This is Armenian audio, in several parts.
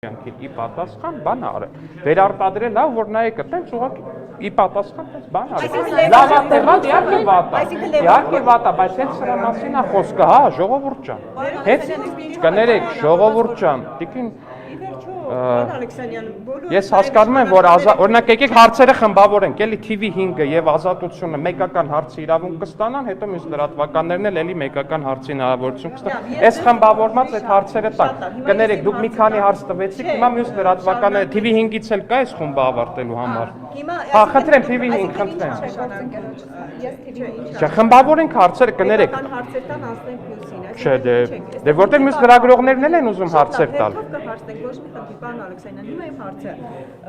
Ի պատասխան բան արա։ Վերարտադրել լավ, որ նայեք, այտենց ուղղակի ի պատասխան այդպես բան արա։ Լավ ատեղած իհարկե վատա։ Իհարկե վատա, բայց հենց սրա մասին է խոսքը, հա, ժողովուրդ ջան։ Հենց կներեք, ժողովուրդ ջան, տիկին Ես հասկանում եմ, որ օրինակ եկեք հարցերը խմբավորենք, էլի TV5-ը եւ Ազատությունը մեկական հարցի իրավունք կստանան, հետո մյուս լրատվականներն էլ էլի մեկական հարցի հնարավորություն կստանան։ Այս խմբավորված այդ հարցերը տակ։ Կներեք, դուք մի քանի հարց տվեցիք, հիմա մյուս լրատվականները TV5-ից էլ կա այս խումբը ավարտելու համար։ Հա, խնդրեմ TV5, խնդրեմ։ Չէ, խմբավորենք հարցերը, կներեք։ Հարցեր տան անցնենք մյուսին, Չէ, դե որտեղ մյուս լրագրողներն էլ են ուզում հարցեր տալ։ Հարցնենք ոչ մի խնդիր, պարոն Ալեքսանյան, հիմա իմ հարցը։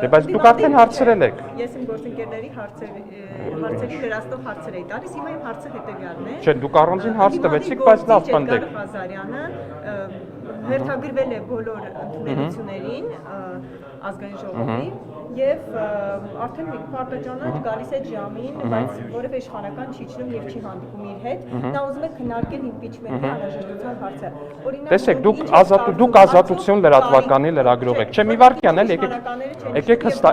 Դե բայց դուք արդեն հարցրել եք։ Ես իմ գործընկերների հարցերի վերահսկող հարցեր էի տալիս, հիմա իմ հարցը հետևյալն է։ Չէ, դուք առանձին հարց տվեցիք, բայց լավ պնդեք։ Ղազարյանը հերթագրվել է բոլոր ընդունելություններին ազգային ժողովին եւ արդեն պարտաճանաչ գալիս է ժամին, բայց որևէ իշխանական չի իջնում եւ չի հանդիպում իր հետ։ Նա ուզում է քննարկել իմպիչմենտի անհրաժեշտության հարցը։ Տեսեք, դուք ազատություն լրատվականի լրագրող եք։ Չէ, մի վարքյան էլ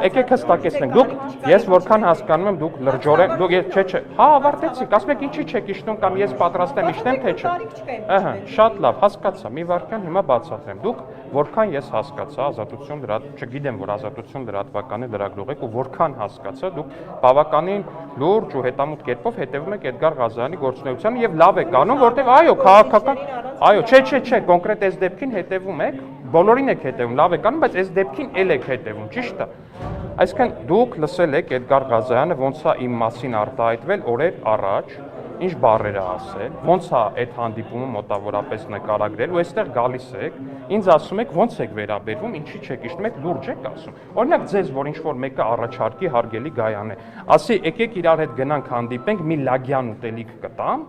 եկեք հստակեցնենք։ Դուք ես որքան հասկանում եմ, դուք լրջորեն, դուք չէ, հա, ավարտեցիք, ասում եք ինչի չեք իջնում կամ ես պատրաստ եմ իջնեմ, թե չէ։ Ահա, շատ լավ, հասկացա, մի վարքյան հիմա բացատրեմ։ Դուք որքան ես հասկացա, ազատություն չգիտեմ, որ ազատություն լրատվականի լրագրող եք ու որքան հասկացա, դուք բավականին լուրջ ու հետամուտ կերպով հետևում եք Էդգար Ղազարյանի գործունեությանը եւ լավ եք անում, որտեղ այո, քաղաքական, այո, չէ, կոնկրետ այս դեպքին հետևում եք, բոլորին եք հետևում, լավ եք անում, բայց այս դեպքին էլ եք հետևում, ճիշտ է։ Այսինքն դուք լսել եք Էդգար Ղազարյանը ոնց է իմ մասին արտահայտվել օրեր առաջ, ինչ բառեր է ասել, ոնց է այդ հանդիպումը մոտավորապես նկարագրել ու այստեղ գալիս եք, ինձ ասում եք ոնց եք վերաբերվում, ինչի չեք իջնում, եք լուրջ եք ասում։ Օրինակ ձեզ, որ ինչ-որ մեկը առաջարկի հարգելի Գայանե, ասի եկեք իրար հետ գնանք հանդիպենք, մի լագյան ուտելիք կտամ,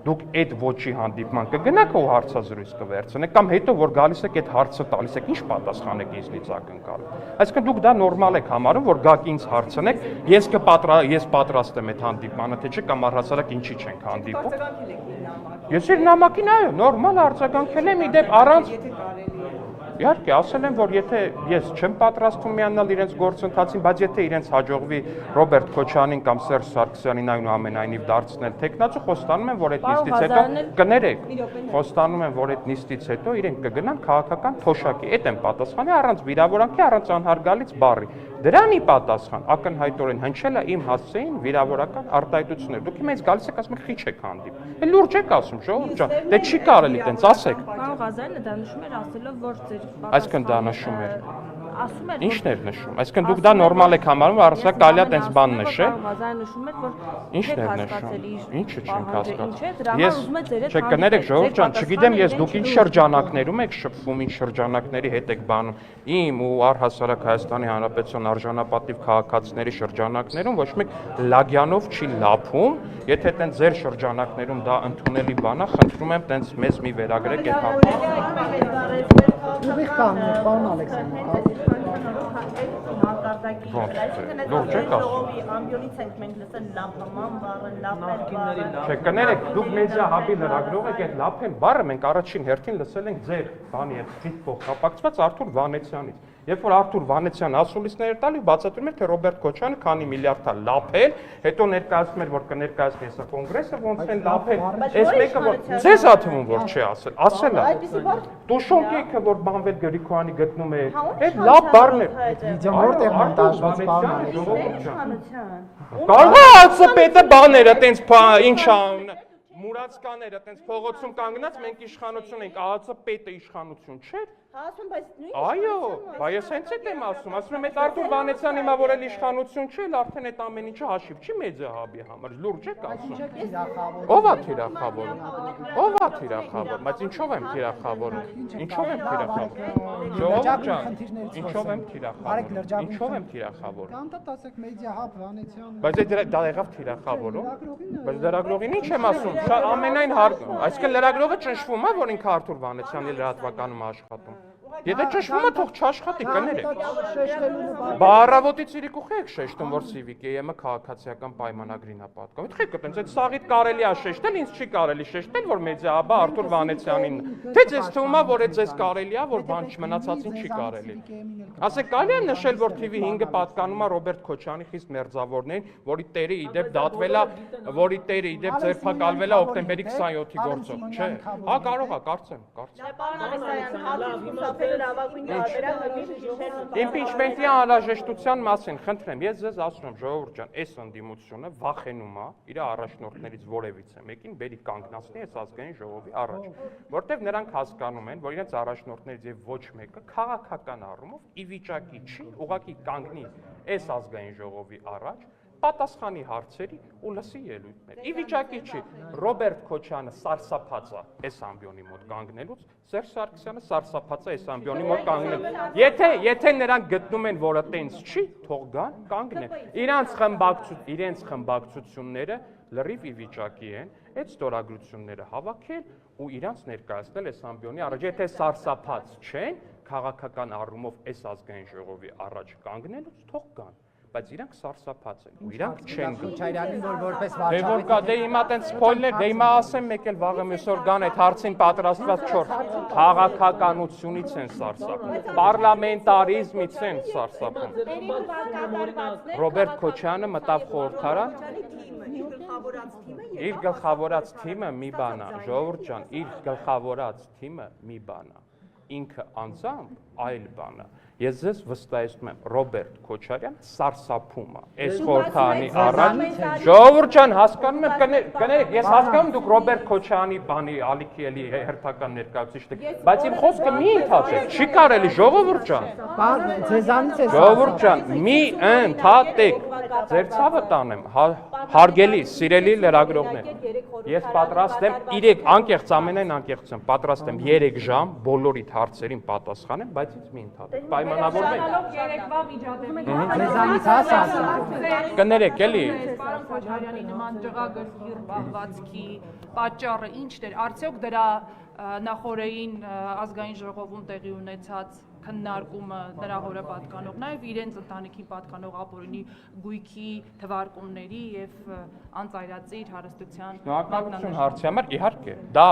դուք այդ ոչի հանդիպման կգնաք ու հարցազրույց կվերցնեք կամ հետո որ գալիս եք այդ հարցը տալիս եք, ինչ պատասխան եք ինձնից ակնկալում։ Այսինքն դուք դա նորմալ եք համարում, որ գաք ինձ հարցնեք, ես պատրաստ եմ այդ հանդիպմանը, թե չէ կամ առհասարակ ինչի չենք հանդիպում։ Ես իր նամակին այո, նորմալ արձագանքել եմ, իդեպ առանց Իհարկե, ասել եմ, որ եթե ես չեմ պատրաստվում միանալ իրենց գործընթացին, բայց եթե իրենց հաջողվի Ռոբերտ Քոչարյանին կամ Սերժ Սարգսյանին այնուամենայնիվ դարձնել տեխնացու, խոստանում եմ, որ այդ նիստից հետո կներեք, խոստանում եմ, որ այդ նիստից հետո իրենք կգնան քաղաքական թոշակի, այդ են պատասխանի առանց վիրավորանքի, առանց անհարգալից բառի։ Դրան ի պատասխան ակնհայտորեն հնչել է իմ հասցեին վիրավորական արտահայտություններ։ Դուք ինձ գալիս եք ասում եք խիչ եք հանդիպում։ Էլ լուրջ եք ասում, ժողովուրդ ջան, դե չի կարելի այտենց ասեք։ Պարոն Ղազարյանը դա նշում էր ասելով, որ ձեր Այսինքն դա նշում էր։ Ասում էր Ինչն էր նշում։ Այսինքն դուք դա նորմալ եք համարում, առասարակ կարելի է այտենց բան նշել։ Ղազարյանը նշում էր, որ Ինչն էր նշում։ Ինչը չենք հասկացել։ Ես չէ, կներեք ժողովուրդ ջան, չգիտեմ ես դուք ինչ շրջանակներում եք շփվում, ինչ շրջանակների հետ եք բանում։ Իմ ու առհասարակ Հայաստանի Հանրապետության արժանապատիվ քաղաքացիների շրջանակներում ոչ մեկ լագյանով չի լափում, եթե այտենց ձեր շրջանակներում դա ընդունելի բան է, խնդրում եմ այտենց մեզ մի վերագրեք այդ հարցը։ Ուղիղ կաններ, պարոն Ալեքսանյան։ Լուրջ եք ասում։ ամբիոնից ենք մենք լսել լափաման բառը, լափել բառը։ Չէ, կներեք, դուք մեդիա հաբի լրագրող եք, այդ լափել բառը մենք առաջին հերթին լսել ենք ձեր բանի հետ փոխկապակցված Արթուր Վանեցյանից։ Երբ որ Արթուր Վանեցյանը ասուլիսներ էր տալի, բացատրում էր, թե Ռոբերտ Քոչարյանը քանի միլիարդ է լափել, հետո ներկայացնում էր, որ կներկայացնի հեսա կոնգրեսը, ոնց են լափել։ Այս մեկը որ ձեզ աթվում որ չի ասել, ասել է։ Տուշոնկիկը որ Բանվել Գրիգորյանի գտնում է, այդ լավ բառն է։ Որտեղ մոնտաժված բառն է։ Կարող է ԱՑՊՏ բաները, տենց ինչա Մուրացկաները տենց փողոցում կանգնած մենք իշխանություն ենք, ԱՑՊՏ իշխանություն չէ։ Ասում, բայց նույն Այո, բայց ես հենց այդ եմ ասում եմ այդ Արթուր Վանեցյանը հիմա որ էլ իշխանություն չէ, արդեն այդ ամեն ինչը հաշիվ չի մեդիա հաբի համար, լուրջ եք ասում։ Ո՞վ է թիրախավորում։ Ո՞վ է թիրախավորում, բայց ինչով եմ թիրախավորում։ Ինչով եմ թիրախավորում։ Ժողովուրդ ջան, ինչով եմ թիրախավորում։ Ինչով եմ թիրախավորում։ Կանտա ասեք մեդիա հաբ Վանեցյան։ Բայց դա եղավ թիրախավորում։ Բայց լրագրողին ինչ եմ ասում, ամենայն այսինքն լրագրողը ճնշվում է, որ ինքը Արթուր Վանեցյանի լրատվականում աշխատում։ Եթե ճշմարիտ է, թող չաշխատի, կներեք։ Շեշտելու նպատակով։ Բա առավոտից իրիկուխ եք շեշտում, որ Civic AM-ը քաղաքացիական պայմանագրին է պատկանում։ Եք այտենց այդ սաղիդ կարելի է շեշտել, ինձ չի կարելի շեշտել, որ մեդիահաբա Արթուր Վանեցյանին։ Թե ձեզ թվում է, որ այդ ձեզ կարելի է, որ բան չմնացածին չի կարելի։ Ասեք, կարելի է նշել, որ TV5-ը պատկանում է Ռոբերտ Քոչյանի խիստ մերձավորներին, որի տերը իդեպ դատվել է, որի տերը իդեպ ձերբակալվել է օկտեմբերի 27-ի գործով, չէ։ Հա, կարող է, կարծեմ։ Իմպիչմենտի անհրաժեշտության մասին խնդրեմ, ես ձեզ ասում եմ, ժողովուրդ ջան, այս ընդդիմությունը վախենում է իր առաջնորդներից որևիցե մեկին բերի կանգնացնի այս ազգային ժողովի առաջ, որտեղ նրանք հասկանում են, որ իրենց առաջնորդներից եւ ոչ մեկը քաղաքական առումով ի վիճակի չի ուղղակի կանգնի այս ազգային ժողովի առաջ պատասխանի հարցերի ու լսի ելույթներ։ Ի վիճակի չի Ռոբերտ Քոչյանը սարսափած է այս ամբիոնի մոտ կանգնելուց, Սերժ Սարգսյանը սարսափած է այս ամբիոնի մոտ կանգնելուց։ Եթե նրանք գտնում են, որ այտենց չի, թող գան, կանգնեն։ Իրենց խմբակցությունները լրիվ ի վիճակի են այդ ստորագրությունները հավաքել ու իրանց ներկայացնել այս ամբիոնի առաջ։ Եթե սարսափած չեն, քաղաքական առումով այս ազգային ժողովի առաջ կանգնելուց, թող գան։ Բայց իրանք սարսափած են ու իրանք չեն գնում։ Քոչարյանին որ որպես Դե որ կա, դե հիմա տենց սփոյլեր, դե հիմա ասեմ մեկ էլ վաղը մյուսօր գան այդ հարցին պատրաստված 4 քաղաքականությունից են սարսափում, պարլամենտարիզմից են սարսափում։ Ռոբերտ Քոչյանը մտավ խորհրդարան, իր գլխավորած թիմը մի բան է, ժողովուրդ ջան, իր գլխավորած թիմը մի բան է, ինքը անձամբ այլ բան է։ Ես ձեզ վստահեցնում եմ, Ռոբերտ Քոչարյան սարսափում է այս խորհրդարանի առաջ։ Ժողովուրդ ջան, հասկանում եմ, կներեք, ես հասկանում դուք Ռոբերտ Քոչյանի բանի ալիքի էլի հերթական ներկայացուցիչ եք, բայց իմ խոսքը մի ընդհատեք, չի կարելի, ժողովուրդ ջան։ Ձեզանից է Ժողովուրդ ջան, մի ընդհատեք, ձեր ցավը տանեմ, հարգելի, սիրելի լրագրողներ։ Ես պատրաստ եմ 3 անկեղծ ամենայն անկեղծեմ, պատրաստ եմ 3 ժամ բոլորիդ հարցերին պատասխանեմ, բայց ինձ մի ընդհատեք։ Պայմանավորվենք։ Երեկվա միջադեպի ձեզանից ասացին։ Կներեք էլի։ Պարոն Քոչարյանի նման ջղագրգիր պահվածքի պատճառը ի՞նչն էր։ Արդյոք դրա նախորդային ազգային ժողովում տեղի ունեցած քննարկումը նրա հորը պատկանող, նաև իրենց ընտանիքին պատկանող ապօրինի գույքի թվարկումների եւ անծայրածիր հարստության Շնորհակալություն հարցի համար, իհարկե։ Դա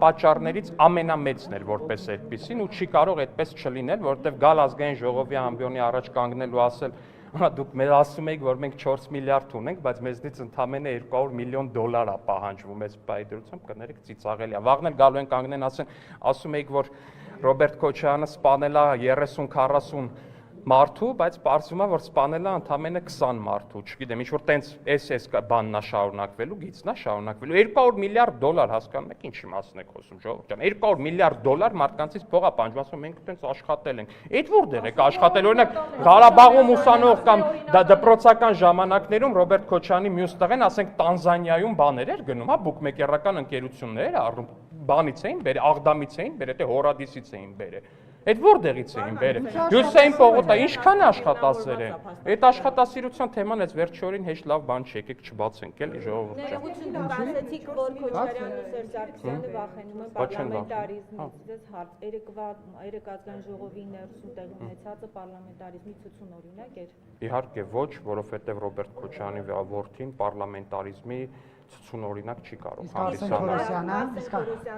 պատճառներից ամենամեծն էր որպես այդպեսին ու չի կարող այդպես չլինել, որովհետեւ գալ ազգային ժողովի ամբիոնի առաջ կանգնել ու ասել դուք մեզ ասում եք, որ մենք 4 միլիարդ ունենք, բայց մեզնից ընդամենը 200 միլիոն դոլար է պահանջվում այս բայդրությամբ, կներեք ծիծաղելի է։ Վաղն էլ գալու են կանգնեն ասում եք, որ Ռոբերտ Քոչյանը սպանել է 30-40 մարդու, բայց պարզվում է, որ սպանել է ընդամենը 20 մարդու, չգիտեմ, ինչ որ տենց SS բանն է շարունակվելու, գիծն է շարունակվելու, 200 միլիարդ դոլար հասկանում եք, ինչի մասն եք խոսում, ժողովուրդ ջան, 200 միլիարդ դոլար մարդկանցից փող է պահանջվում, ասում մենք տենց աշխատել ենք։ Այդ որտեղ եք աշխատել, օրինակ Ղարաբաղում ուսանող կամ դպրոցական ժամանակներում Ռոբերտ Քոչյանի մյուս տղեն, ասենք Տանզանիայում բաներ էր գնում, հա, բուկմեկերական ընկերություններ առում, բանից էին բերել, Աղդամից էին բերել, թե Հորադիսից էին բերել։ Այդ որտեղից էին բերել։ Հյուսեին Պողոտա ինչքան աշխատասեր են։ Այդ աշխատասիրության թեման էս վերջորին հեշտ լավ բան չի, եկեք չբացենք էլի ժողովուրդ ջան։ Ներողություն ասեցիք, որ Քոչարյանն ու Սերժ Սարգսյանը վախենում են պարլամենտարիզմից։ Ձեզ հարց, երեք ազգային ժողովի ներսում տեղի ունեցածը պարլամենտարիզմի ցուցուն օրինակ էր։ Իհարկե ոչ, որովհետև Ռոբերտ Քոչյանի որդին պարլամենտարիզմի ցուցուն օրինակ չի կարող հանդիսանալ։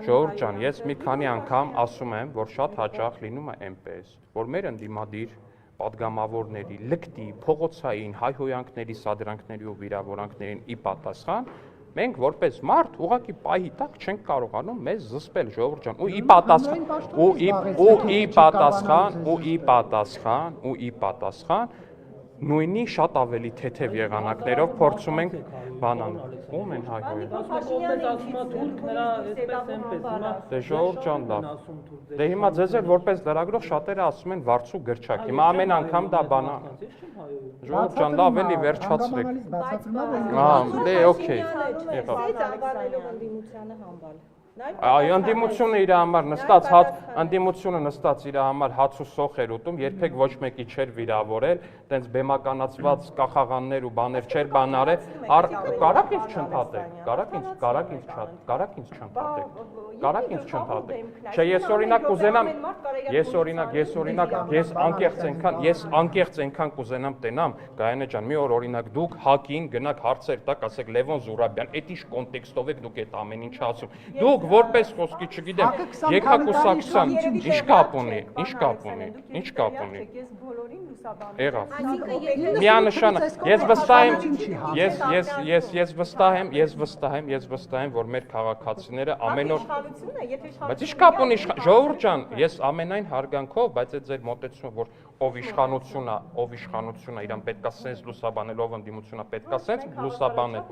Ժողովուրդ ջան, ես մի քանի անգամ ասում եմ, որ շատ հաճախ լինում է այնպես, որ մեր ընդդիմադիր պատգամավորների լկտի, փողոցային հայհոյանքների, սադրանքների ու վիրավորանքներին ի պատասխան մենք որպես մարդ ուղղակի պահի տակ չենք կարողանում մեզ զսպել ժողովուրդ ջան ու ի պատասխան նույնի շատ ավելի թեթև եղանակներով փորձում ենք բանան ում են հայհոյում դե ժողովուրդ ջան լավ դե հիմա ձեզ էլ որպես լրագրող շատերը ասում են վարձու գրչակ հիմա ամեն անգամ դա բանա ժողովուրդ ջան լավ էլի վերջացրեք դե օքեյ Անվանելով ընդդիմությանը համբալ Այ ընդդիմությունը իր համար նստած ընդդիմությունը նստած իր համար հաց ու սոխ էր ուտում, երբեք ոչ մեկի չէր վիրավորել, տենց բեմականացված կախաղաններ ու բաներ չէր բանարել, կարակ ինձ չընդհատեք, կարակ ինձ չընդհատեք։ Չէ, ես օրինակ կուզենամ, ես անկեղծ այնքան կուզենամ տենամ, Գայանե ջան, մի օր օրինակ դուք հակին գնաք հարցեր տակ, ասեք Լևոն Զուրաբյան, այդ ինչ կոնտեքստով եք դուք այդ ամեն ինչ ասում։ Դուք որպես խոսքի չգիտեմ, եկակուսակցության ինչ կապ ունի։ Ես բոլորին լուսաբանում։ Եղավ։ Միանշանակ, ես վստահ եմ, որ մեր քաղաքացիները ամեն օր Բայց ինչ կապ ունի, ժողովուրդ ջան, ես ամենայն հարգանքով, բայց այդ ձեր մոտեցումը, որ ով իշխանությունն է, իրան պետքա սենց լուսաբանել, ով ընդդիմությունն է պետքա սենց լուսաբանել։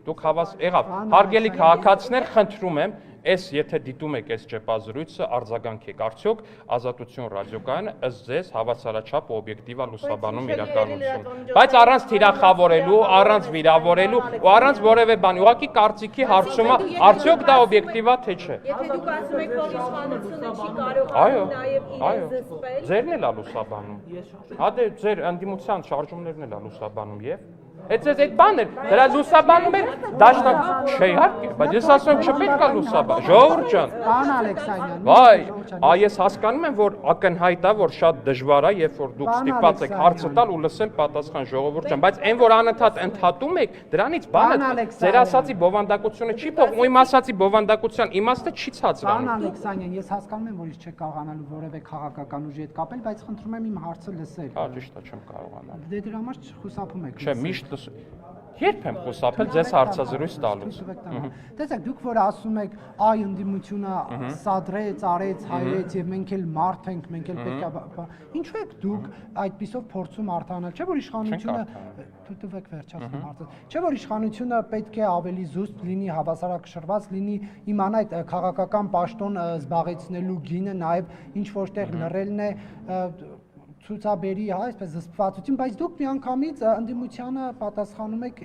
Դուք եղավ, հարգելի քաղաքացիներ, խնդրում եմ, եթե դիտում եք այս ճեպազրույցը, արձագանքեք, արդյոք Ազատություն ռադիոկայանը ըստ ձեզ հավասարաչափ օբյեկտիվ է լուսաբանում իրականությունը։ Բայց առանց թիրախավորելու, առանց վիրավորելու ու առանց որևէ բանի, ուղղակի կարծիքի հարցումը, արդյոք դա օբյեկտիվ է թե չէ։ Եթե դուք ասում եք, որ իշխանությունը չի կարողանում նաև իրեն զսպել, ձերն էլ է լուսաբանում։ Հա դե ձեր ընդդիմության շարժումներն էլ է լուսաբանում եւ այդ բաներ, դրա լուսաբանում էր դաշնակ, չէ իհարկե, բայց ես ասում եմ չպետք է լուսաբան, ժողովուրդ ջան։ Պարոն Ալեքսանյան։ Վայ, ես հասկանում եմ, որ ակնհայտ է, որ շատ դժվար է, երբ որ դուք ստիպված եք հարցը տալ ու լսել պատասխան ժողովուրդ ջան, բայց այն որ անընդհատ ընդհատում եք, դրանից բանը ձեր ասացի բովանդակությունը չի փոխվում, իմ ասացի բովանդակության իմաստը չի ցածրանում։ Պարոն Ալեքսանյան, ես հասկանում եմ, որ ես չեք կարողանալու որևէ քաղաքական ուժի հետ կապել, բայց խնդրում եմ իմ հարցը լսել։ Հա, ճիշտ է, չեմ կարողանալ։ Դե դրա համար խուսափում եք։ Չէ, միշտ Երբ եմ խուսափել ձեզ հարցազրույց տալուց։ Տեսեք, դուք որ ասում եք, այ ընդդիմությունը սադրեց, արեց, հայրեց եւ մենք էլ մարդ ենք, մենք էլ պետք է ինչու եք դուք այդպիսով փորձում արտանալ, չէ՞ որ իշխանությունը թույլտվեք վերջացնեմ հարցը։ Չէ՞ որ իշխանությունը պետք է ավելի զուսպ լինի, հավասարակշռված լինի, իմանա այդ քաղաքական պաշտոն զբաղեցնելու գինը, նաեւ ինչ որտեղ լռելն է ցուցաբերի, հա, այսպես զսպվածություն, բայց դուք միանգամից ընդդիմությանը պատասխանում եք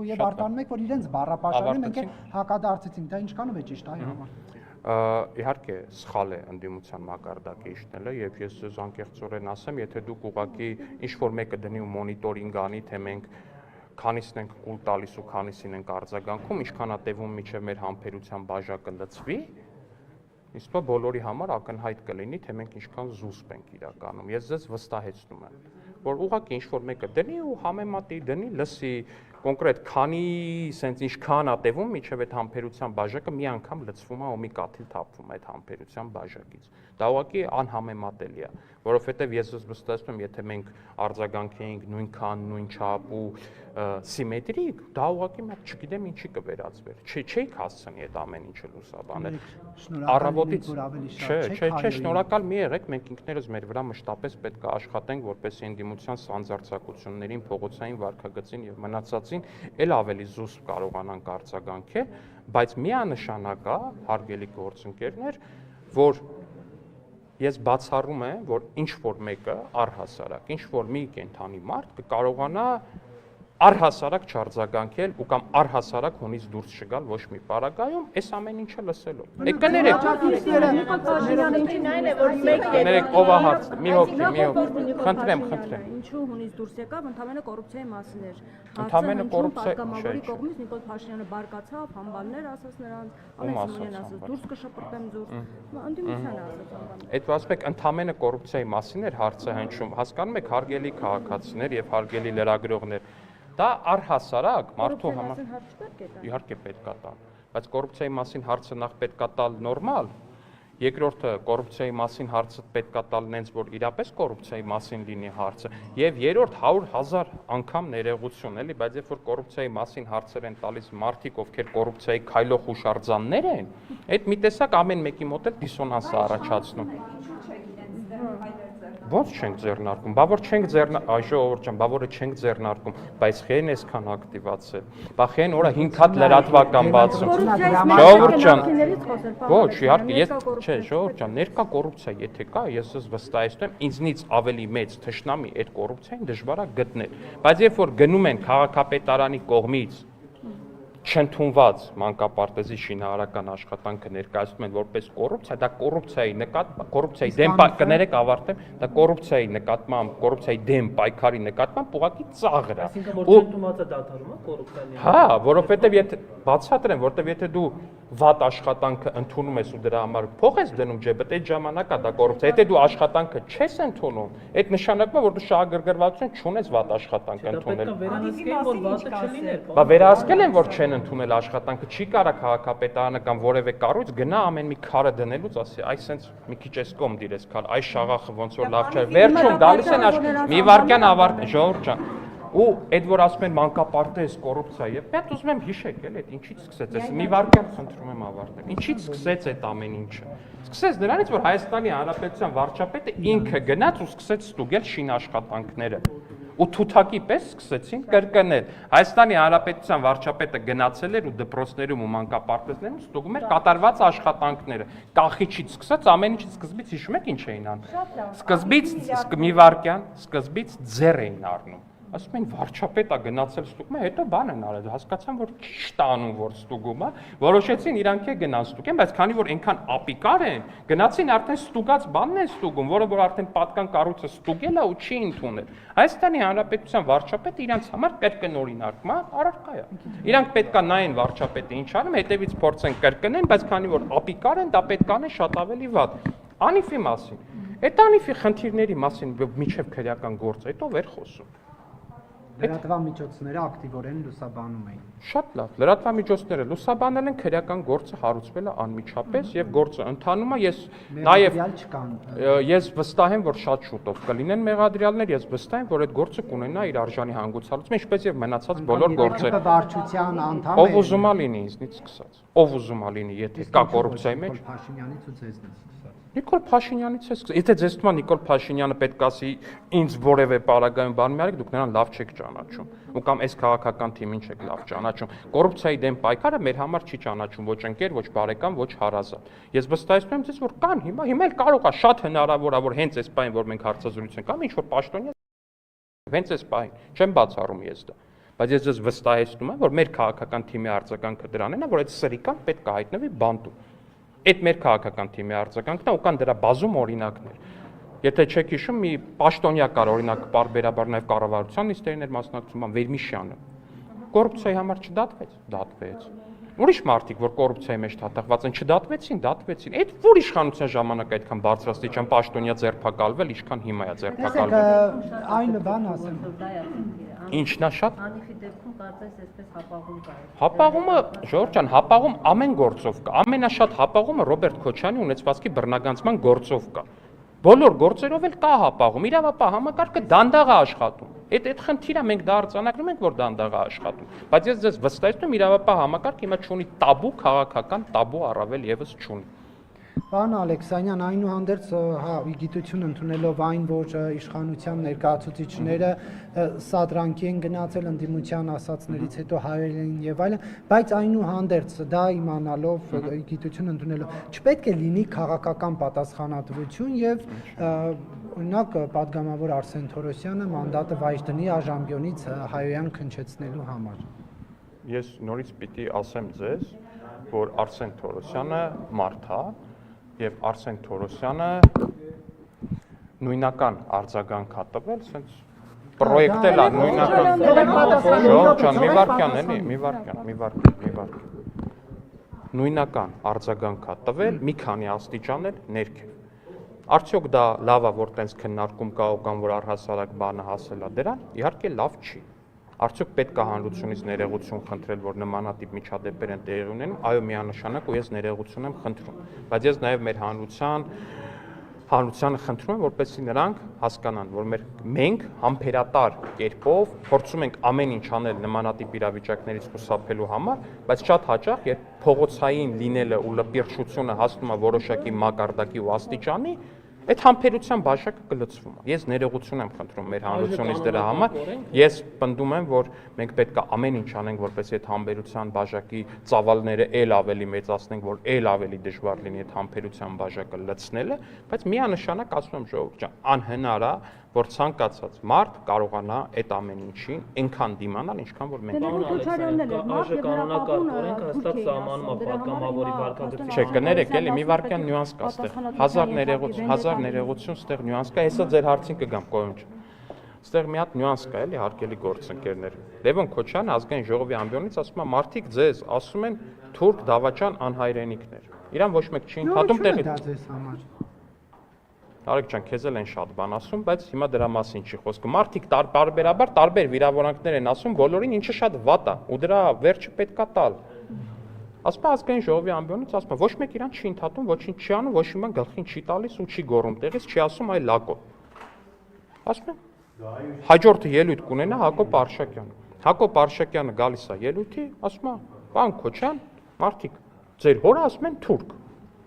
եւ արտանում եք, որ իրենց բառապաշարը մենք հակադարձեցինք, դա ինչքանով է ճիշտ, այո համար։ Իհարկե, սխալ է ընդդիմության մակարդակը իջնելը եւ ես ձեզ անկեղծորեն ասեմ, եթե դուք ուղղակի ինչ որ մեկը դնի ու մոնիտորինգ անի, թե մենք քանիսն ենք կուլ տալիս ու քանիսին ենք արձագանքում, ինչքան է տևում մինչեւ մեր համբերության բաժակը լցվի, իսկ բոլորի համար ակնհայտ կլինի, թե մենք ինչքան զուսպ ենք իրականում։ Ես ձեզ վստահեցնում եմ, որ ուղղակի ինչ որ մեկը դնի ու համեմատի, դնի, լսի կոնկրետ քանի սենց ինչքան է տևում, մինչև այդ համբերության բաժակը մի անգամ լցվում է ու մի կաթիլ թափվում է այդ համբերության բաժակից։ Դա ուղղակի անհամեմատելի է, որովհետև ես վստահեցնում եմ, եթե մենք արձագանքեինք նույնքան, նույն չափ ու սիմետրիկ, դա ուղղակի մենք չգիտեմ ինչի կվերածվեր։ Չէիք հասցնի այդ ամեն ինչը լուսաբանել։ Առավոտից չէ, շնորհակալ մի եղեք, մենք ինքներս մեր վրա մշտապես պետք է աշխատենք, որպեսզի ընդդիմության սանձարձակություններին, փողոցային վարքագծին եւ մնացածին էլ ավելի զուսպ կարողանանք արձագանքել, բայց միանշանակ է, հարգելի գործընկերներ, որ ես բացառում եմ, որ ինչ որ մեկը առհասարակ, ինչ որ մի կենթանի մարդ կկարողանա առհասարակ չարձագանքել ու կամ առհասարակ հունից դուրս չգալ ոչ մի պարագայում, այս ամեն ինչը լսելով։ Եք կներեք։ Կներեք, ով է հարց, մի հոգի, խնդրեմ։ Ինչու հունից դուրս եկավ, ընդհանրապես կոռուպցիայի մասին էր։ Ընդհանրապես կոռուպցիա, չէ։ Կողմից Նիկոլ Փաշինյանը բարկացավ, համբալներ ասաց նրանց, Ալեքս Սիմոնյանն ասաց, դուրս կշպրտեմ դուրս, ընդդիմությանը ասաց համբալներ։ Այդ ասպեկ ընդհանրապես կոռուպցիայի մասին էր հարցը հնչում։ Հասկանում եք, հարգելի քաղաքացիներ եւ հարգելի լրագրողներ, դա առհասարակ մարդու համար իհարկե պետք է տալ, բայց կոռուպցիայի մասին հարցը նախ պետք է տալ նորմալ, երկրորդը կոռուպցիայի մասին հարցը պետք է տալ նենց, որ իրապես կոռուպցիայի մասին լինի հարցը, եւ երրորդ 100,000 անգամ ներողություն, էլի, բայց երբ որ կոռուպցիայի մասին հարցեր են տալիս մարդիկ, ովքեր կոռուպցիայի քայլող հուշարձաններ են, այդ մի տեսակ ամեն մեկի մոտ էլ դիսոնանս է առաջացնում։ Ոնց չենք ձեռնարկում, բա որ չենք ձեռնարկում, այ ժողովուրդ ջան, բա որը չենք ձեռնարկում, բայց խեն այսքան ակտիվացել, բա խեն օրը 5 հատ լրատվական բացում։ Ժողովուրդ ջան, ոչ, իհարկե, ես չէ, ժողովուրդ ջան, ներկա կոռուպցիա եթե կա, ես ես վստահեցնում եմ, ինձնից ավելի մեծ թշնամի այդ կոռուպցիային դժվար է գտնել, բայց երբ որ գնում են քաղաքապետարանի կողմից չընդունված մանկապարտեզի շինարարական աշխատանքը ներկայացնում են որպես կոռուպցիա, դա կոռուպցիայի նկատմամբ, կոռուպցիայի դեմ կներեք ավարտեմ, դա կոռուպցիայի նկատմամբ, կոռուպցիայի դեմ պայքարի նկատմամբ ուղղակի ծաղր է։ Այսինքն որ չընդունվածը դադարում է կոռուպցիան։ Հա, որովհետև եթե բացատրեմ, որովհետև եթե դու վատ աշխատանքը ընդունում ես ու դրա համար փող ես դնում ջեբդ, այդ ժամանակա դա կոռուպցիա։ Եթե դու աշխատանքը չես ընդունում, այդ նշանակում է, որ դու շահագրգռվածություն չունես վատ աշխատանք ընդունել։ Բա վերահսկել են, որ չեն ընդունել աշխատանքը, չի կարա քաղաքապետարանը կամ որևէ կառույց գնա ամեն մի քարը դնելուց ասի, այ սենց մի քիչ էս կողմ դիրես քար, այ շաղախը ոնց որ լավ չէ։ Վերջում գալիս են մի վարքյան ավարտ, Ժողովուրդ ջան։ Ու այդ որ ասում են մանկապարտեզ կոռուպցիա, եւ մենք ուզում եմ հիշեք, էլի, այդ ինչից սկսեց, այս մի վարքյան խնդրում եմ ավարտել։ Ինչից սկսեց այդ ամեն ինչը։ Սկսեց դրանից, որ Հայաստանի Հանրապետության վարչապետը ինքը գնաց ու սկսեց ստուգել շինաշխատանքները։ Ու թութակի պես սկսեցին կրկնել։ Հայաստանի Հանրապետության վարչապետը գնացել էր ու դպրոցներում ու մանկապարտեզներում ստուգում էր կատարված աշխատանքները։ Կախիչից սկսած ամեն ինչից սկզբից հիշում եք ինչ էին անում։ Սկզբից մի վարքյան, սկզբից ձեռ էին առնում։ Ասում են վարչապետը գնացել ստուգում է, հետո բան են արել, հասկացան, որ ճիշտ անում, որ ստուգում է, որոշեցին իրանք է գնան ստուգեն, բայց քանի որ այնքան ապիկար են, գնացին արդեն ստուգած բանն են ստուգում, որը որ արդեն պատկան կառույցը ստուգել է ու չի ընդունել։ Հայաստանի Հանրապետության վարչապետը իրանք համար կրկնօրինակում է, առարկա է։ Իրանք պետքա նայեն վարչապետը ինչ անում, հետևից փորձեն կրկնեն, բայց քանի որ ապիկար են, դա պետք է շատ ավելի վատ։ Անիֆի մասին։ Այդ անիֆի խնդիրների մասին միջև քրեական գործ, հետո վեր խոսում։ Լրատվամիջոցները ակտիվորեն լուսաբանում էին։ Շատ լավ, լրատվամիջոցները լուսաբանել են քրեական գործը հարուցվել է անմիջապես եւ գործը ընթանում է, ես վստահ եմ, որ շատ շուտով կլինեն մեղադրյալներ, ես վստահ եմ, որ այդ գործը կունենա իր արժանի հանգուցալուծում, ինչպես եւ մնացած բոլոր գործերը։ Վարչության անդամ ով ուզում է լինի ինձնից սկսած։ Ով ուզում է լինի, եթե կա կոռուպցիայի մեջ։ Փաշինյանից ու ձեզնից սկսած։ Նիկոլ Փաշինյանից է սկսած։ Եթե ձեզ թվում է Նիկոլ Փաշինյանը պետք է ասի ինձ որևէ պարագայում բան մի արեք, դուք նրան լավ չեք ճանաչում։ Ու կամ այս քաղաքական թիմին չեք լավ ճանաչում։ Կոռուպցիայի դեմ պայքարը մեր համար չի ճանաչում ոչ ընկեր, ոչ բարեկամ, ոչ հարազատ։ Ես վստահեցնում եմ ձեզ, որ կան հիմա էլ կարող է շատ հնարավոր է, որ հենց այս պահին, որ մենք հարցազրույց ենք, կամ ինչ որ պաշտոնյա հենց այս պահին, չեմ բացառում ես դա։ Բայց ես ձեզ վստահեցնում եմ, որ մեր քաղաքական թիմի արձագանքը դրանն է, որ այդ սրիկան պետք է հայտնվի բանտում։ Այդ մեր քաղաքական թիմի արձագանքն է ու կան դրա բազում օրինակներ։ Եթե չեք հիշում, մի պաշտոնյա կար օրինակ պարբերաբար նաև կառավարության նիստերին էր մասնակցում, Վերմիշյանը։ Կոռուպցիայի համար չդատվեց, դատվեց։ Ուրիշ մարդիկ, որ կոռուպցիայի մեջ թաթախված են, չդատվեցին, դատվեցին։ Այդ որ իշխանության ժամանակ այդքան բարձրաստիճան պաշտոնյա ձերբակալվել, ինչքան հիմա է ձերբակալվել։ Այն բան ասեմ։ Ինչն է շատ։ Անիֆի դեպքում կարծես այսպես հապաղում կա։ Հապաղումը, Ժողովուրդ ջան, հապաղում ամեն գործով կա։ Ամենաշատ հապաղումը Ռոբերտ Քոչյանի ունեցվածքի բռնագանցման գործով կա։ Բոլոր գործերով էլ կա հապաղում, իրավապահ համակարգը դանդաղ է աշխատում։ Այդ խնդիրը մենք դա արձանագրում ենք, որ դանդաղ է աշխատում։ Բայց ես ձեզ վստահեցնում եմ, իրավապահ համակարգը հիմա չունի տաբու, քաղաքական տաբու առավել եւս չունի։ Պարոն Ալեքսանյան, այնուհանդերձ, հա, գիտություն ընդունելով այն, որ իշխանության ներկայացուցիչները սադրանքի են գնացել ընդդիմության ասածներից հետո հայերեն եւ այլն, բայց այնուհանդերձ դա իմանալով, գիտություն ընդունելով, չպետք է լինի քաղաքական պատասխանատվություն եւ օրինակ պատգամավոր Արսեն Թորոսյանը մանդատը վայր դնի Աժամբյոնից հայոյան քնչեցնելու համար։ Ես նորից պիտի ասեմ ձեզ, որ Արսեն Թորոսյանը մարդ է եւ Արսեն Թորոսյանը նույնական արձագանք է տվել, ասենց պրոյեկտել է նույնական։ Ժողովուրդ ջան, մի վարքյան էլի, մի վարքյան։ Նույնական արձագանք է տվել, մի քանի աստիճան էլ ներքև։ Արդյոք դա լավ է, որ տենց քննարկում կա ու կամ որ առհասարակ բանը հասել է դրան, իհարկե լավ չի։ Արդյոք պետք է հանրությունից ներողություն խնդրել, որ նմանատիպ միջադեպեր են տեղի ունենում, այո, միանշանակ ու ես ներողություն եմ խնդրում, բայց ես նաև մեր հանրությանը խնդրում եմ, որպեսզի նրանք հասկանան, որ մենք համբերատար կերպով փորձում ենք ամեն ինչ անել նմանատիպ իրավիճակներից խուսափելու համար, բայց շատ հաճախ, երբ փողոցային լինելը ու լպիրչությունը հասնում է որոշակի մակարդակի ու աստիճանի, այդ համբերության բաժակը կլցվում է։ Ես ներողություն եմ խնդրում մեր հանրությունից դրա համար։ Ես պնդում եմ, որ մենք պետք է ամեն ինչ անենք, որպեսզի այդ համբերության բաժակի ծավալները ել ավելի մեծացնենք, որ ել ավելի դժվար լինի այդ համբերության բաժակը լցնելը, բայց միանշանակ ասում եմ ժողովուրդ ջան, անհնար է, որ ցանկացած մարդ կարողանա այդ ամեն ինչին այնքան դիմանալ, ինչքան որ մենք հստակ սահմանում է պատգամավորի վարկագծի։ Չէ, կներեք, էլի մի վարքյան նյուանս կա այստեղ։ Հազար ներողություն, այստեղ նյուանս կա, հեսա ձեր հարցին կգամ կողմջ։ Այստեղ մի հատ նյուանս կա, էլի հարգելի գործընկերներ։ Լևոն Քոչյանը ազգային ժողովի ամբիոնից ասում է, մարդիկ ձեզ ասում են թուրք դավաճան անհայրենիքներ։ Իրան ոչ մեկ չի ընդհատում տեղից։ Արեգ ջան, քեզ էլ են շատ բան ասում, բայց հիմա դրա մասին չի խոսքը։ Մարդիկ տարբերաբար տարբեր վիրավորանքներ են ասում, բոլորին ինչը շատ վատ է, ու դրա վերջը պետքա տալ։ Ասում է ազգային ժողովի ամբիոնից, ասում է ոչ մեկ իրան չի ընդհատում, ոչինչ չի անում, ոչ մի բան գլխին չի տալիս ու չի գոռում, տեղից չի ասում այ լակո։ Ասում է հաջորդը ելույթ կունենա Հակոբ Արշակյանը։ Հակոբ Արշակյանը գալիս է ելույթի, ասում է պարոն Քոչյան, մարդիկ ձեր հորը ասում են թուրք։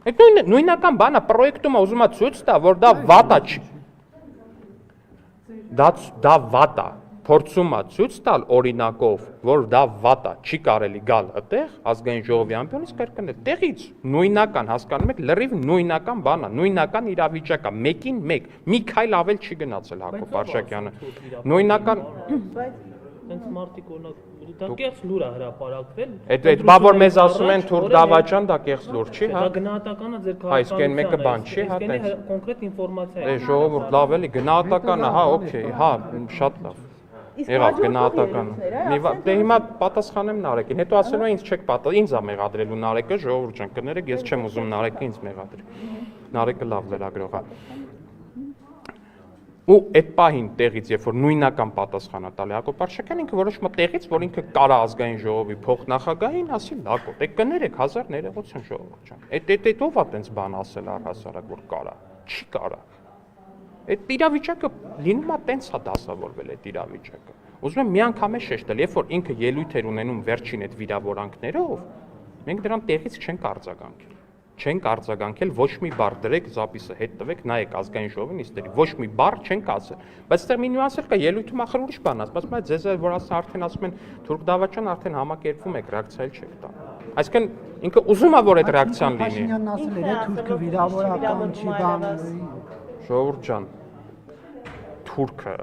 Այդ նույնական բանը պրոյեկտում է ուզում է ցույց տա, որ դա վատ է։ Դա վատ է։ Փորձում է ցույց տալ օրինակով, որ դա վատ է, չի կարելի գալ այդտեղ ազգային ժողովի ամբիոնից կրկնել։ Տեղից նույնական հասկանում եք, լրիվ նույնական բան է, նույնական իրավիճակ է, մեկին մեկ, մի քայլ ավել չի գնացել Հակոբ Արշակյանը։ Նույնական Հենց մարդիկ օրինակ դա կեղծ լուր է հրապարակվել։ Այդ բա որ մեզ ասում են թուրք դավաճան, դա կեղծ լուր չի, հա։ Դա գնահատականը ձեր քաղաքականության մեկը բան չի, հա, տենց կոնկրետ ինֆորմացիա է։ Ժողովուրդ լավ էլի գնահատականը, հա, օքեյ, հա, շատ լավ։ Եղավ գնահատականը։ Դե հիմա պատասխանեմ Նարեկին, հետո ասելու են ինձ չեք պատասխան, ինձ է մեղադրելու Նարեկը, ժողովուրդ ջան, կներեք, ես չեմ ուզում Նարեկը ինձ մեղադրի։ Նարեկը լավ լրագրող է։ Ու այդ պահին տեղից, երբ որ նույնական պատասխանը տալի Հակոբ Արշակյանը, ինքը որոշում է տեղից, որ ինքը կարա ազգային ժողովի փոխնախագահին ասի լակոտ, դե կներեք հազար ներողություն ժողովուրդ ջան։ Այդ ով է տենց բան ասել առհասարակ, որ կարա, չի կարա։ Այդ իրավիճակը լինում է տենց է դասավորվել այդ իրավիճակը։ Ուզում եմ մի անգամ է շեշտել, երբ որ ինքը ելույթ էր ունենում վերջին այդ վիրավորանքներով, մենք դրան տեղից չենք արձագանքել։ Չենք արձագանքել, ոչ մի բառ դրեք զապիսը հետ տվեք, նայեք ազգային ժողովին իստերի, ոչ մի բառ չենք ասել։ Բայց այստեղ մի նյուանս էլ կա, ելույթում ախր ուրիշ բան ասում, բայց ձեզ որ արդեն ասում են թուրք դավաճան, արդեն համակերպվում եք, ռեակցիա չեք տա։ Այսինքն ինքը ուզում է որ այդ ռեակցիան լինի։ Փաշինյանն ասել էր, թուրքը վիրավորական չի բան։ Ժողովուրդ ջան, թուրքը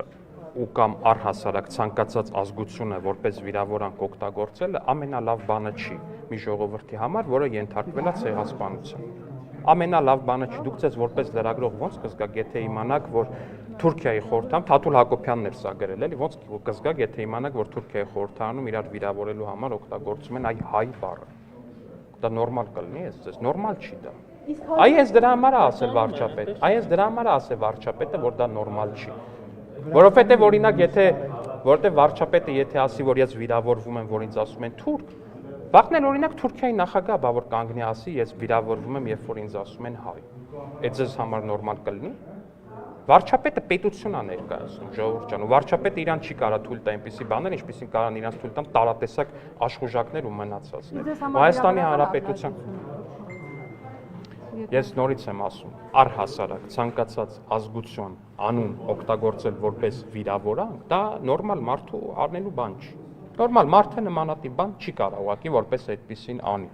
ու կամ առհասարակ ցանկացած ազգությունը որպես վիրավորանք օգտագործելը ամենալավ բանը չի մի ժողովրդի համար, որը ենթարկվել է ցեղասպանության։ Ամենալավ բանը չի, դուք ձեզ որպես լրագրող ոնց կզգաք, եթե իմանաք, որ Թուրքիայի խորհրդան, Թաթուլ Հակոբյանն էր սա գրել, էլի ոնց կզգաք, եթե իմանաք, որ Թուրքիայի խորհրդանում իրար վիրավորելու համար օգտագործում են այ հայ բառը։ Դա նորմալ կլինի, ես նորմալ չի դա։ Այ ես դրա համար է ասել վարչապետը, այ ես դրա համար է ասել վարչապետը, որ դա նորմալ չի։ Որովհետև օրինակ որտեղ վարչապետը եթե ասի, որ ես վիրավորվում եմ, որ ինձ ասում են թուրք, վաղն էլ օրինակ Թուրքիայի նախագահ բա որ կանգնի ասի, ես վիրավորվում եմ, երբ որ ինձ ասում են հայ։ Այդ ձեզ համար նորմալ կլինի։ Վարչապետը պետություն է ներկայացնում, ժողովուրդ ջան, ու վարչապետը իրան չի կարա թույլ տա այնպիսի բաներ, ինչպիսին կարան իրանց թույլ տան տարատեսակ աշխուժակներ ու մնացածներ։ Հայաստանի Հանրապետության Ես նորից եմ ասում, առհասարակ ցանկացած ազգություն անուն օգտագործել որպես վիրավորանք, դա նորմալ մարդու առնելու բան չի։ Նորմալ մարդը նմանատիպ բան չի կարող ուղղակի որպես այդպեսին անի։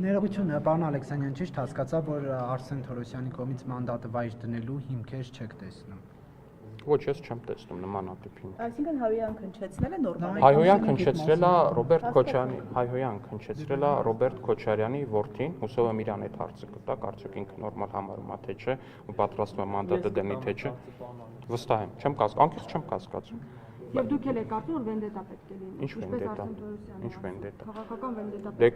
Ներողություն, պարոն Ալեքսանյան, ճիշտ հասկացա, որ Արսեն Թորոսյանի կողմից մանդատը վայր դնելու հիմքեր չեք տեսնում։ Ոչ, ես չեմ տեսնում նմանատիպ հիմք։ Այսինքն Հայոյան քնչեցնելը նորմալ է։ Հայոյան քնչեցրել է Ռոբերտ Քոչարյանի, Հայոյան քնչեցրել է Ռոբերտ Քոչարյանի որդին, հուսով եմ իրան այդ հարցը կտա, կարծեք ինքը նորմալ համարում է թե չէ, ու պատրաստվում է մանդատը դնի թե չէ։ Վստահ եմ, չեմ կասկածում, անկեղծ չեմ կասկածում։ Եվ դուք էլ եք կարծում, որ վենդետա պետք է լինի։ Ինչ վենդետա։ Ինչ վենդետա։ Քաղաքական վենդետա։ Դե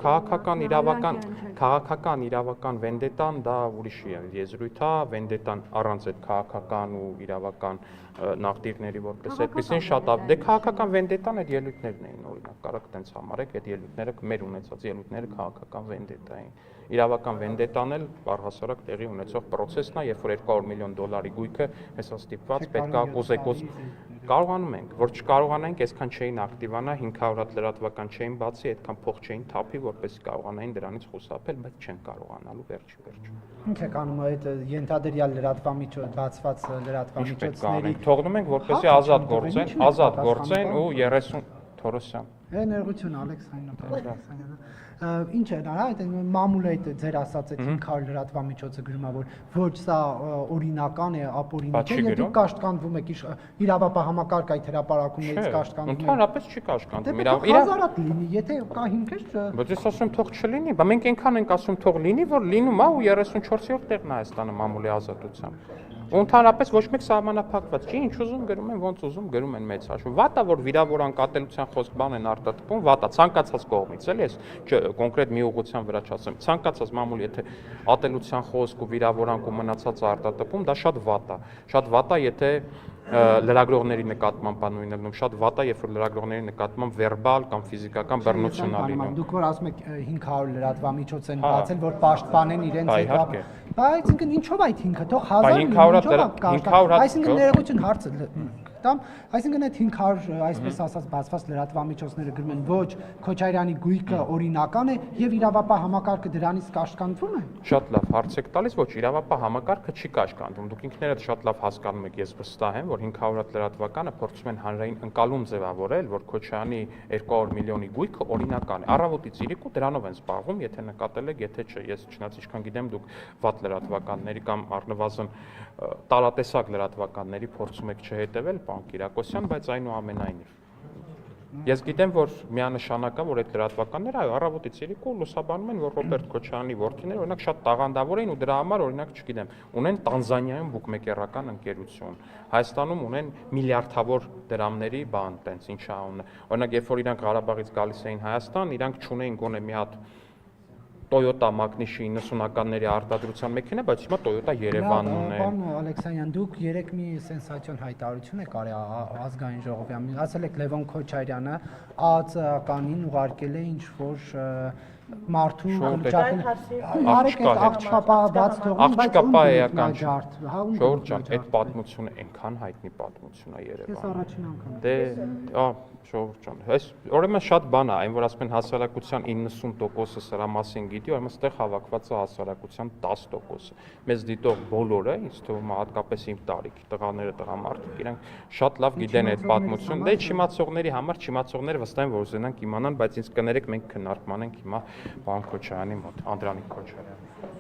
քաղաքական իրավական վենդետան դա ուրիշի եզրույթ է, վենդետան առանց այդ քաղաքական ու իրավական նախտիրների որպես այդպեսին շատ դե քաղաքական վենդետան այդ ելույթներն էին օրինակ, կարաք տենց համարեք, այդ ելույթները մեր ունեցած ելույթները քաղաքական վենդետա էին։ Իրավական վենդետան էլ առհասարակ տեղի ունեցող process-ն է, երբ որ $200 միլիոն գույքը հեսա ստիպված պետքա կուզեկոս Կարողանում ենք, որ չկարողանանք, այսքան չէին ակտիվանա, 500 հատ լրատվական չէին բացի, այդքան փող չէին թափի, որպեսզի կարողանային դրանից խուսափել, բայց չեն կարողանալու վերջի վերջում։ Ինչ եք անում այդ ենթադրյալ լրատվամիջոց բացված լրատվամիջոցների։ Թողնում ենք, որպեսզի ազատ գործեն ու 30 Թորոսյան։ Ներողություն Ալեքսանդր։ Ինչ է դա, այդ մամուլը այդ ձեր ասած այդ 500 լրատվամիջոցը գրում է, որ ոչ սա օրինական է, ապօրինակ է, եւ դուք կաշտկանդվում եք իրավապահ համակարգ այդ հրապարակումներից կաշտկանդվում եք։ Ընդհանրապես չի կաշտկանդվում։ Հազարատ լինի, եթե կա հիմքեր։ Բայց ես ասում թող չլինի, բա մենք այնքան ենք ասում թող լինի, որ լինում է ու 34-րդ տեղն է Հայաստանը մամուլի ազատությամբ։ Ու ընդհանրապես ոչ մեկ սահմանափակված չի, ինչ ուզում գրում են, ոնց ուզում գրում են մեծ հաշվով։ Վատա որ վիրավորան կատելության խոսք բան են արտադրում, վատա ցանկացած կողմից, էլի ես կոնկրետ մի ուղղության վրա չասեմ, ցանկացած մամուլ եթե ատելության խոսք ու վիրավորանք ու մնացած արտադրում, դա շատ վատա, եթե լրագրողների նկատմամբ բանույն լինում, շատ վատա, երբ որ լրագրողների նկատմամբ վերբալ կամ ֆիզիկական բռնություն է լինում։ Դուք որ ասում եք 500 լրատվամիջոց են բացել, որ պաշտպանեն իրենց բայց ինքն ինչով այդ 5-ը թող 1000 այսինքն ներողություն հարցը տամ, այսինքն այդ 500 այսպես ասած բացված լրատվամիջոցները գրում են ոչ Քոչարյանի գույքը օրինական է եւ իրավապահ համակարգը դրանից կաշկանդվում է։ Շատ լավ հարց եք տալիս, ոչ իրավապահ համակարգը չի կաշկանդվում։ Դուք ինքներդ շատ լավ հասկանում եք, ես վստահ եմ, որ 500 հատ լրատվականը փորձում են հանրային ընկալում ձևավորել, որ Քոչարյանի 200 միլիոնի գույքը օրինական է։ Առավոտից իրիկու դրանով են զբաղվում, եթե նկատել եք, եթե չէ, ես չնայած ինչքան գիտեմ, դուք վատ լրատվականների կամ առնվազն տարատեսակ լրատվականների փորձում եք չհետևել, պարոն Կիրակոսյան, բայց այնուամենայնիվ ես գիտեմ, որ միանշանակ է, որ այդ լրատվականները այո, առավոտից իրիկու լուսաբանում են, որ Ռոբերտ Քոչարյանի որդիները օրինակ շատ տաղանդավոր էին ու դրա համար օրինակ չգիտեմ, ունեն Տանզանիայում բուկմեկերական ընկերություն, Հայաստանում ունեն միլիարդավոր դրամների բան, տենց ինչ է ունեն։ Օրինակ, երբ որ իրանք Ղարաբաղից գալիս էին Հայաստան, իրանք չունեին գոնե մի հատ Toyota Magnishi 90-ականների արտադրության մեքենա, բայց հիմա Toyota Երևանն ունեն։ Պարոն Ալեքսանյան, դուք երեք մի սենսացիոն հայտարարություն եք արել ազգային ժողովյան։ Ասել եք Լևոն Քոչարյանը ԱԱԾ-ականին ուղարկել է ինչ-որ մարդու աղջկապա բաց թողում, բայց էական Ժորժ ջան, այդ պատմությունը այնքան հայտնի պատմություն է Երևանում։ Ես առաջին անգամ։ Դե, Ժորժ ջան, այս ուրեմն շատ բան է, այն որ ասում են հասարակության 90%-ը սրա մասին գիտի, ուրեմն այստեղ հավաքված է հասարակության 10%-ը։ Մեզ դիտող բոլորը, ինձ թվում է հատկապես իմ տարիքի տղաները, տղամարդիկ, իրանք շատ լավ գիտեն այդ պատմությունը։ Դե չիմացողների համար չիմացողները վստահ են, որ ուզենան իմանան, բայց ինձ կներեք մենք քննարկում ենք հիմա պարոն Քոչարյանի մոտ, Անդրանիկ Քոչարյանի։